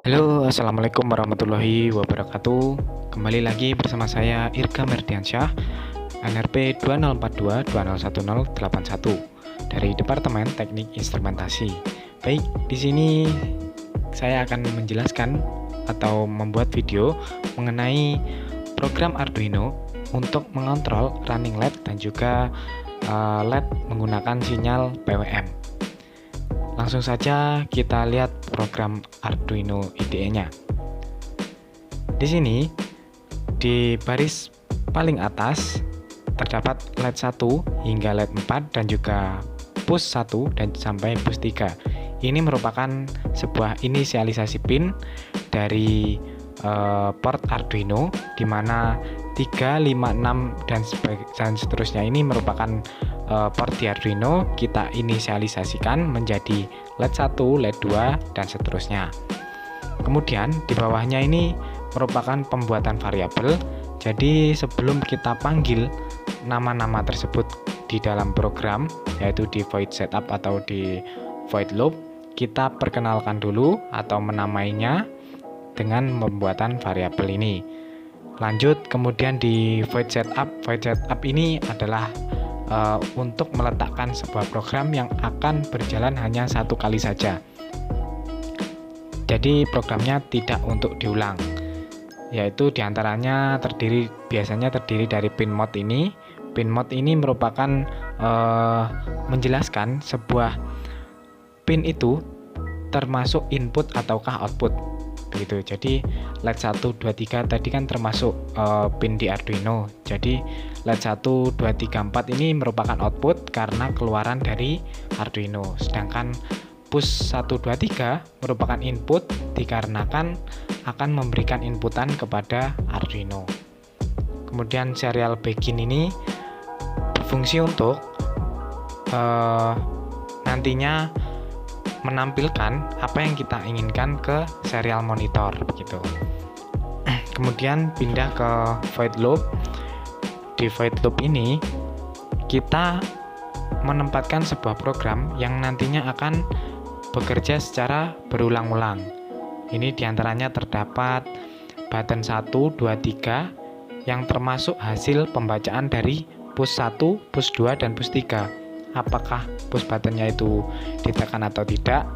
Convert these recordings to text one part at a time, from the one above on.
Halo, assalamualaikum warahmatullahi wabarakatuh. Kembali lagi bersama saya Irga Merdiansyah, NRP 2042201081 dari Departemen Teknik Instrumentasi. Baik, di sini saya akan menjelaskan atau membuat video mengenai program Arduino untuk mengontrol running LED dan juga LED menggunakan sinyal PWM. Langsung saja kita lihat program Arduino IDE-nya. Di sini di baris paling atas terdapat LED 1 hingga LED 4 dan juga push 1 dan sampai push 3. Ini merupakan sebuah inisialisasi pin dari port Arduino di mana 3, 5, 6 dan seterusnya ini merupakan port di Arduino. Kita inisialisasikan menjadi LED 1, LED 2 dan seterusnya. Kemudian di bawahnya ini merupakan pembuatan variabel. Jadi sebelum kita panggil nama-nama tersebut di dalam program, yaitu di void setup atau di void loop, kita perkenalkan dulu atau menamainya dengan pembuatan variabel ini. Lanjut, kemudian di void setup ini adalah untuk meletakkan sebuah program yang akan berjalan hanya satu kali saja. Jadi programnya tidak untuk diulang, yaitu diantaranya biasanya terdiri dari pin mode ini. Pin mode ini merupakan menjelaskan sebuah pin itu termasuk input ataukah output. Begitu. Jadi LED 1, 2, 3 tadi kan termasuk pin di Arduino. Jadi LED 1, 2, 3, 4 ini merupakan output karena keluaran dari Arduino. Sedangkan push 1, 2, 3 merupakan input dikarenakan akan memberikan inputan kepada Arduino. Kemudian serial begin ini berfungsi untuk nantinya menampilkan apa yang kita inginkan ke serial monitor begitu. Kemudian pindah ke void loop. Di void loop ini kita menempatkan sebuah program yang nantinya akan bekerja secara berulang-ulang. Ini diantaranya terdapat button 1, 2, 3 yang termasuk hasil pembacaan dari push 1, push 2, dan push 3. Apakah push buttonnya itu ditekan atau tidak,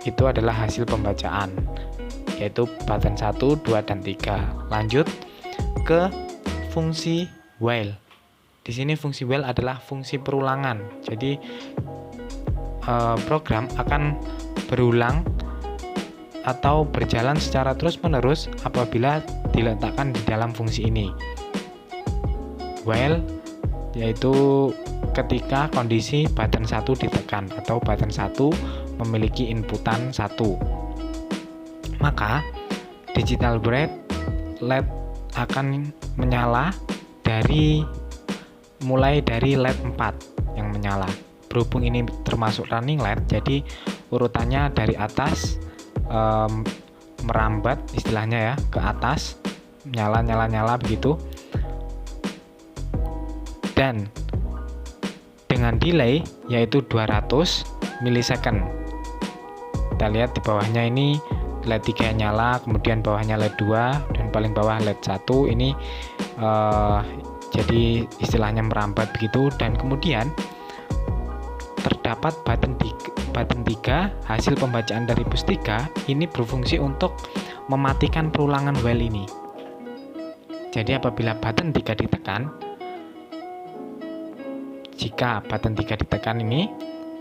itu adalah hasil pembacaan, yaitu button 1, 2, dan 3. Lanjut ke fungsi while. Di sini fungsi while adalah fungsi perulangan. Jadi program akan berulang atau berjalan secara terus-menerus apabila diletakkan di dalam fungsi ini. While yaitu ketika kondisi button 1 ditekan atau button 1 memiliki inputan 1. Maka digital bright LED akan menyala mulai dari LED 4 yang menyala. Berhubung ini termasuk running LED, jadi urutannya dari atas merambat istilahnya ya ke atas, nyala begitu. Dan dengan delay yaitu 200 milisecond. Kita lihat di bawahnya ini LED 3 nyala, kemudian bawahnya LED 2 dan paling bawah LED 1 ini jadi istilahnya merambat begitu. Dan kemudian terdapat button 3 hasil pembacaan dari push 3 ini berfungsi untuk mematikan perulangan while ini. Jadi apabila button 3 ditekan, jika button 3 ditekan ini,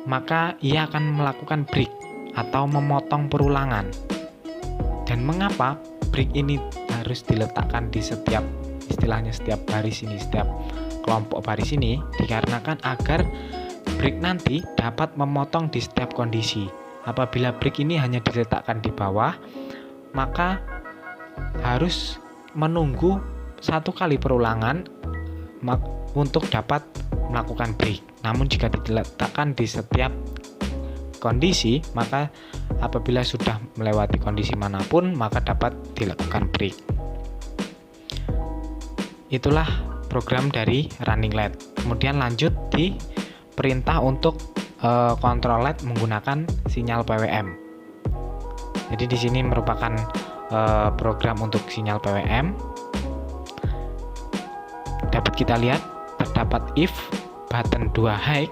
maka ia akan melakukan break atau memotong perulangan. Dan mengapa break ini harus diletakkan di setiap baris ini, setiap kelompok baris ini? Dikarenakan agar break nanti dapat memotong di setiap kondisi. Apabila break ini hanya diletakkan di bawah, maka harus menunggu satu kali perulangan untuk dapat melakukan break. Namun jika diletakkan di setiap kondisi, maka apabila sudah melewati kondisi manapun, maka dapat dilakukan break. Itulah program dari running LED. Kemudian lanjut di perintah untuk kontrol LED menggunakan sinyal PWM. Jadi di sini merupakan program untuk sinyal PWM. Dapat kita lihat terdapat if button 2 high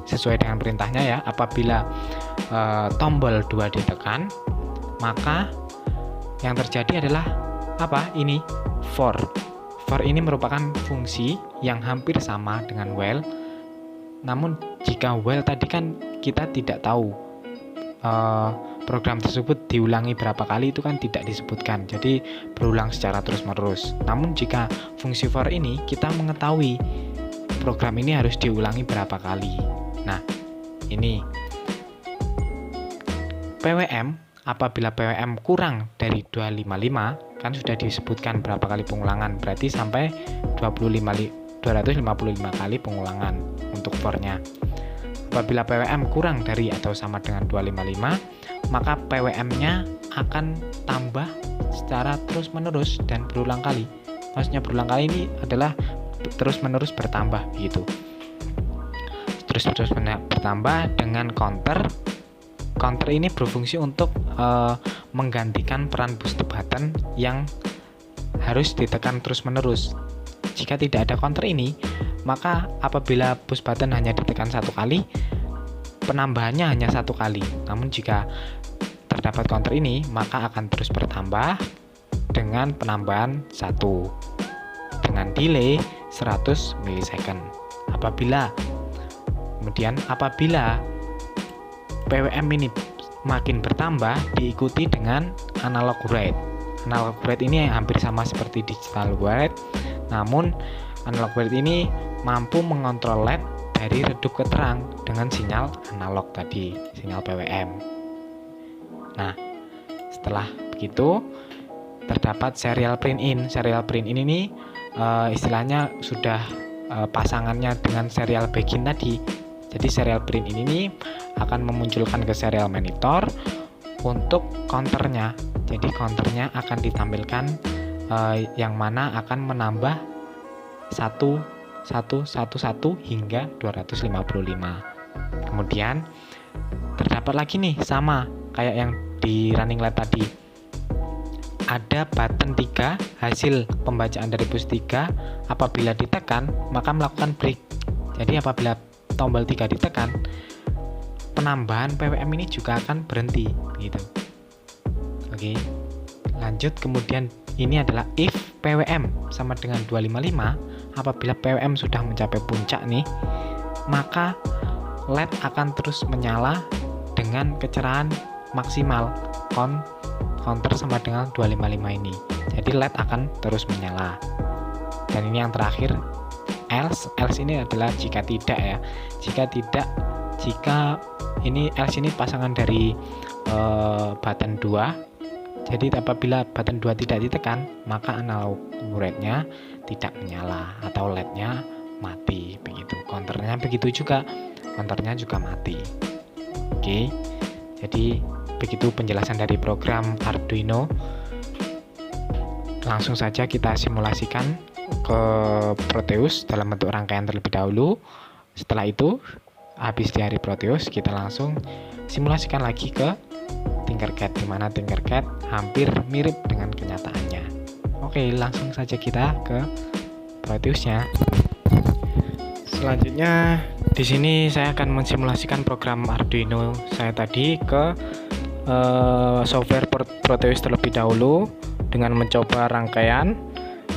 sesuai dengan perintahnya ya. Apabila tombol 2 ditekan, maka yang terjadi adalah apa? Ini for. For ini merupakan fungsi yang hampir sama dengan while. Namun jika while tadi kan kita tidak tahu program tersebut diulangi berapa kali, itu kan tidak disebutkan, jadi berulang secara terus-menerus. Namun jika fungsi for ini kita mengetahui program ini harus diulangi berapa kali. Nah, ini PWM, apabila PWM kurang dari 255 kan sudah disebutkan berapa kali pengulangan, berarti sampai 255 kali pengulangan untuk for-nya. Apabila PWM kurang dari atau sama dengan 255, maka PWM-nya akan tambah secara terus-menerus dan berulang kali. Maksudnya berulang kali ini adalah terus-menerus bertambah gitu. Terus-menerus bertambah dengan counter. Counter ini berfungsi untuk menggantikan peran boost button yang harus ditekan terus-menerus. Jika tidak ada counter ini, maka apabila push button hanya ditekan satu kali, penambahannya hanya satu kali. Namun jika terdapat counter ini, maka akan terus bertambah dengan penambahan 1 dengan delay 100 milisecond. Apabila PWM ini makin bertambah, diikuti dengan analog write. Analog write ini hampir sama seperti digital write, namun analog write ini mampu mengontrol LED dari redup ke terang dengan sinyal analog tadi, sinyal PWM. Nah, setelah begitu terdapat serial print in. Serial print in ini istilahnya sudah pasangannya dengan serial begin tadi. Jadi serial print in ini akan memunculkan ke serial monitor untuk counternya. Jadi counternya akan ditampilkan yang mana akan menambah 1 hingga 255. Kemudian terdapat lagi nih, sama kayak yang di running LED tadi, ada button 3 hasil pembacaan dari push 3. Apabila ditekan maka melakukan break. Jadi apabila tombol 3 ditekan, penambahan PWM ini juga akan berhenti gitu. Oke, lanjut. Kemudian ini adalah if PWM sama dengan 255. Apabila PWM sudah mencapai puncak nih, maka LED akan terus menyala dengan kecerahan maksimal counter sama dengan 255 ini. Jadi LED akan terus menyala. Dan ini yang terakhir, else ini adalah jika tidak ya. Jika ini else ini pasangan dari button 2. Jadi apabila button 2 tidak ditekan, maka analog write-nya tidak menyala atau LED-nya mati begitu. Counternya begitu juga, counternya juga mati. Oke. Jadi begitu penjelasan dari program Arduino. Langsung saja kita simulasikan ke Proteus dalam bentuk rangkaian terlebih dahulu. Setelah itu, habis di hari Proteus, kita langsung simulasikan lagi ke Tinkercad, di mana Tinkercad hampir mirip dengan kenyataannya. Oke, langsung saja kita ke Proteusnya. Selanjutnya di sini saya akan mensimulasikan program Arduino saya tadi ke software Proteus terlebih dahulu dengan mencoba rangkaian.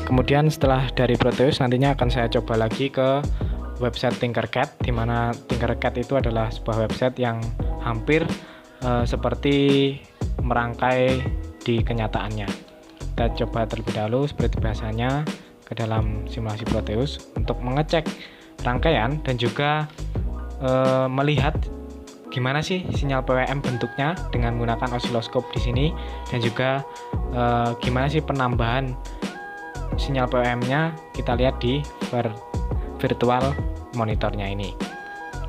Kemudian setelah dari Proteus nantinya akan saya coba lagi ke website Tinkercad, di mana Tinkercad itu adalah sebuah website yang hampir seperti merangkai di kenyataannya. Kita coba terlebih dahulu seperti biasanya ke dalam simulasi Proteus untuk mengecek rangkaian dan juga melihat gimana sih sinyal PWM bentuknya dengan menggunakan osiloskop di sini, dan juga gimana sih penambahan sinyal PWM-nya kita lihat di virtual monitornya ini.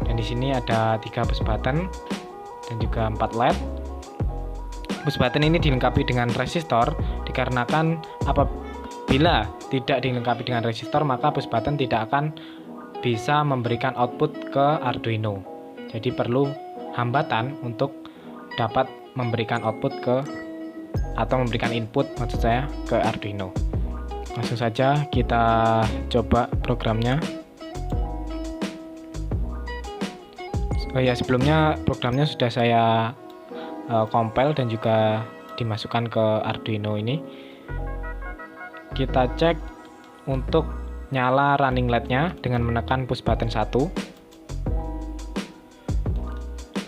Dan di sini ada 3 push button dan juga 4 LED. Push button ini dilengkapi dengan resistor, dikarenakan apabila tidak dilengkapi dengan resistor maka push button tidak akan bisa memberikan output ke Arduino. Jadi perlu hambatan untuk dapat memberikan output ke atau memberikan input maksud saya ke Arduino. Langsung saja kita coba programnya. Oh ya, sebelumnya programnya sudah saya compile dan juga dimasukkan ke Arduino ini. Kita cek untuk nyala running LED-nya dengan menekan push button 1.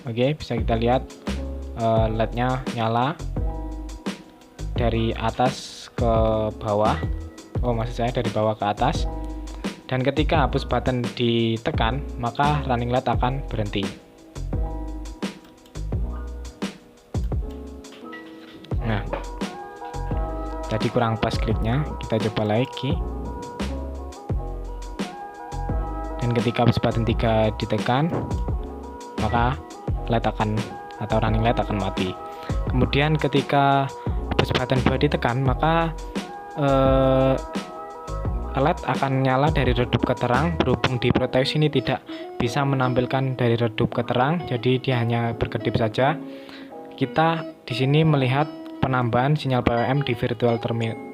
Oke, bisa kita lihat LED-nya nyala dari atas ke bawah. Oh, maksud saya dari bawah ke atas. Dan ketika push button ditekan, maka running LED akan berhenti. Nah, tadi kurang pas kliknya, kita coba lagi. Dan ketika push button 3 ditekan, maka LED akan atau running LED akan mati. Kemudian ketika push button 2 ditekan, maka LED akan nyala dari redup ke terang. Berhubung di Proteus ini tidak bisa menampilkan dari redup ke terang, jadi dia hanya berkedip saja. Kita di sini melihat penambahan sinyal PWM di virtual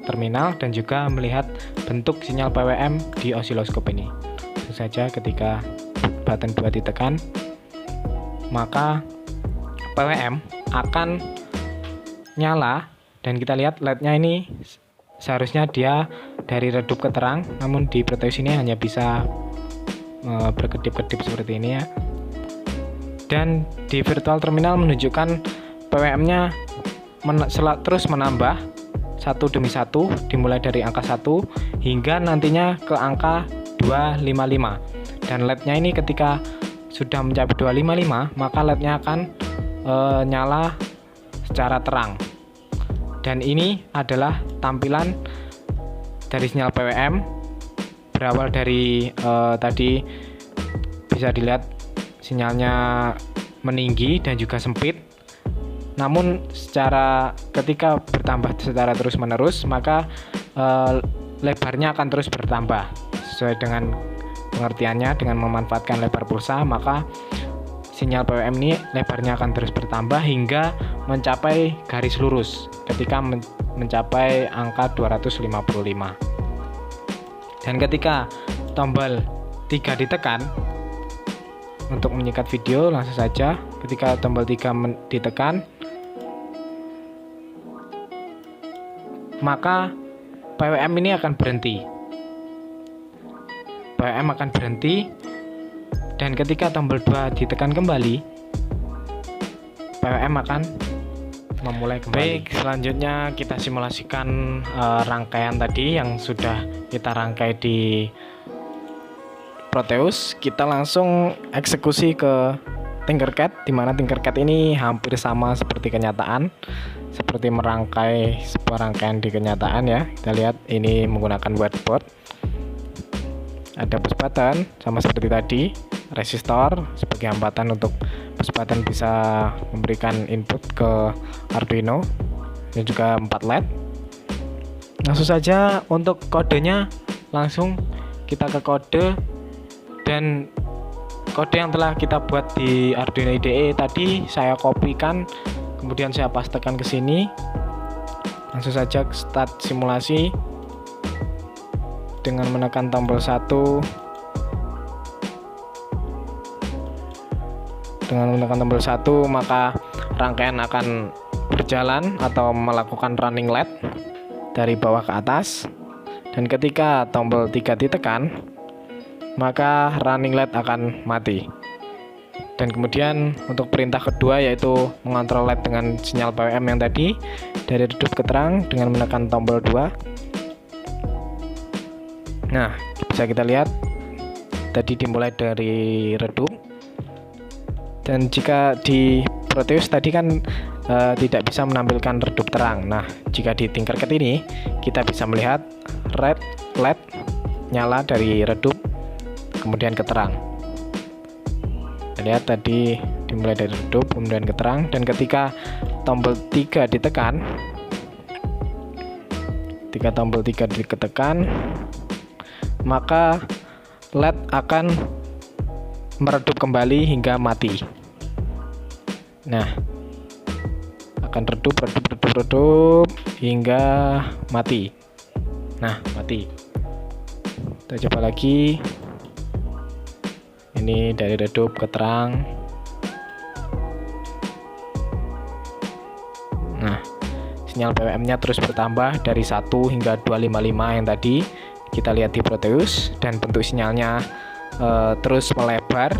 terminal dan juga melihat bentuk sinyal PWM di osiloskop ini. Tentu saja ketika button 2 ditekan, maka PWM akan nyala dan kita lihat LED-nya ini seharusnya dia dari redup ke terang, namun di Proteus ini hanya bisa berkedip-kedip seperti ini ya. Dan di virtual terminal menunjukkan PWM-nya terus menambah satu demi satu, dimulai dari angka 1 hingga nantinya ke angka 255. Dan LED-nya ini ketika sudah mencapai 255, maka LED-nya akan nyala secara terang. Dan ini adalah tampilan dari sinyal PWM berawal dari tadi bisa dilihat sinyalnya meninggi dan juga sempit. Namun ketika bertambah secara terus-menerus, maka lebarnya akan terus bertambah sesuai dengan pengertiannya. Dengan memanfaatkan lebar pulsa, maka sinyal PWM ini lebarnya akan terus bertambah hingga mencapai garis lurus ketika mencapai angka 255. Dan ketika tombol 3 ditekan, untuk menyikat video langsung saja, ketika tombol 3 ditekan, maka PWM ini akan berhenti. PWM akan berhenti. Dan ketika tombol 2 ditekan kembali, PWM akan memulai kembali. Baik, selanjutnya kita simulasikan rangkaian tadi yang sudah kita rangkai di Proteus. Kita langsung eksekusi ke Tinkercad, di mana Tinkercad ini hampir sama seperti kenyataan, seperti merangkai sebuah rangkaian di kenyataan ya. Kita lihat ini menggunakan whiteboard. Ada push button sama seperti tadi, resistor sebagai hambatan untuk push button bisa memberikan input ke Arduino, dan juga 4 LED. Langsung saja untuk kodenya, langsung kita ke kode, dan kode yang telah kita buat di Arduino IDE tadi saya kopikan, kemudian saya pastekan ke sini. Langsung saja start simulasi dengan menekan tombol 1. Dengan menekan tombol 1, maka rangkaian akan berjalan atau melakukan running LED dari bawah ke atas. Dan ketika tombol 3 ditekan, maka running LED akan mati. Dan kemudian untuk perintah kedua, yaitu mengontrol LED dengan sinyal PWM yang tadi dari redup ke terang dengan menekan tombol 2. Nah, bisa kita lihat tadi dimulai dari redup. Dan jika di Proteus tadi kan tidak bisa menampilkan redup terang. Nah, jika di Tinkercad ini kita bisa melihat LED nyala dari redup kemudian ke terang. Kita lihat tadi dimulai dari redup kemudian ke terang, dan ketika tombol 3 ditekan, maka LED akan meredup kembali hingga mati. Nah, akan redup redup hingga mati. Nah, mati. Kita coba lagi. Ini dari redup ke terang. Nah, sinyal PWM-nya terus bertambah dari 1 hingga 255 yang tadi kita lihat di Proteus, dan bentuk sinyalnya terus melebar.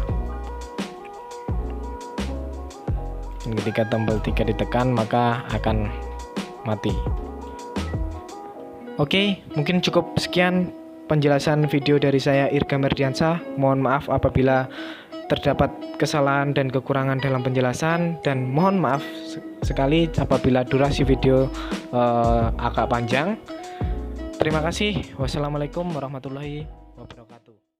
Dan ketika tombol 3 ditekan maka akan mati. Oke, mungkin cukup sekian penjelasan video dari saya, Irga Merdiansyah. Mohon maaf apabila terdapat kesalahan dan kekurangan dalam penjelasan, dan mohon maaf sekali apabila durasi video agak panjang. Terima kasih. Wassalamualaikum warahmatullahi wabarakatuh.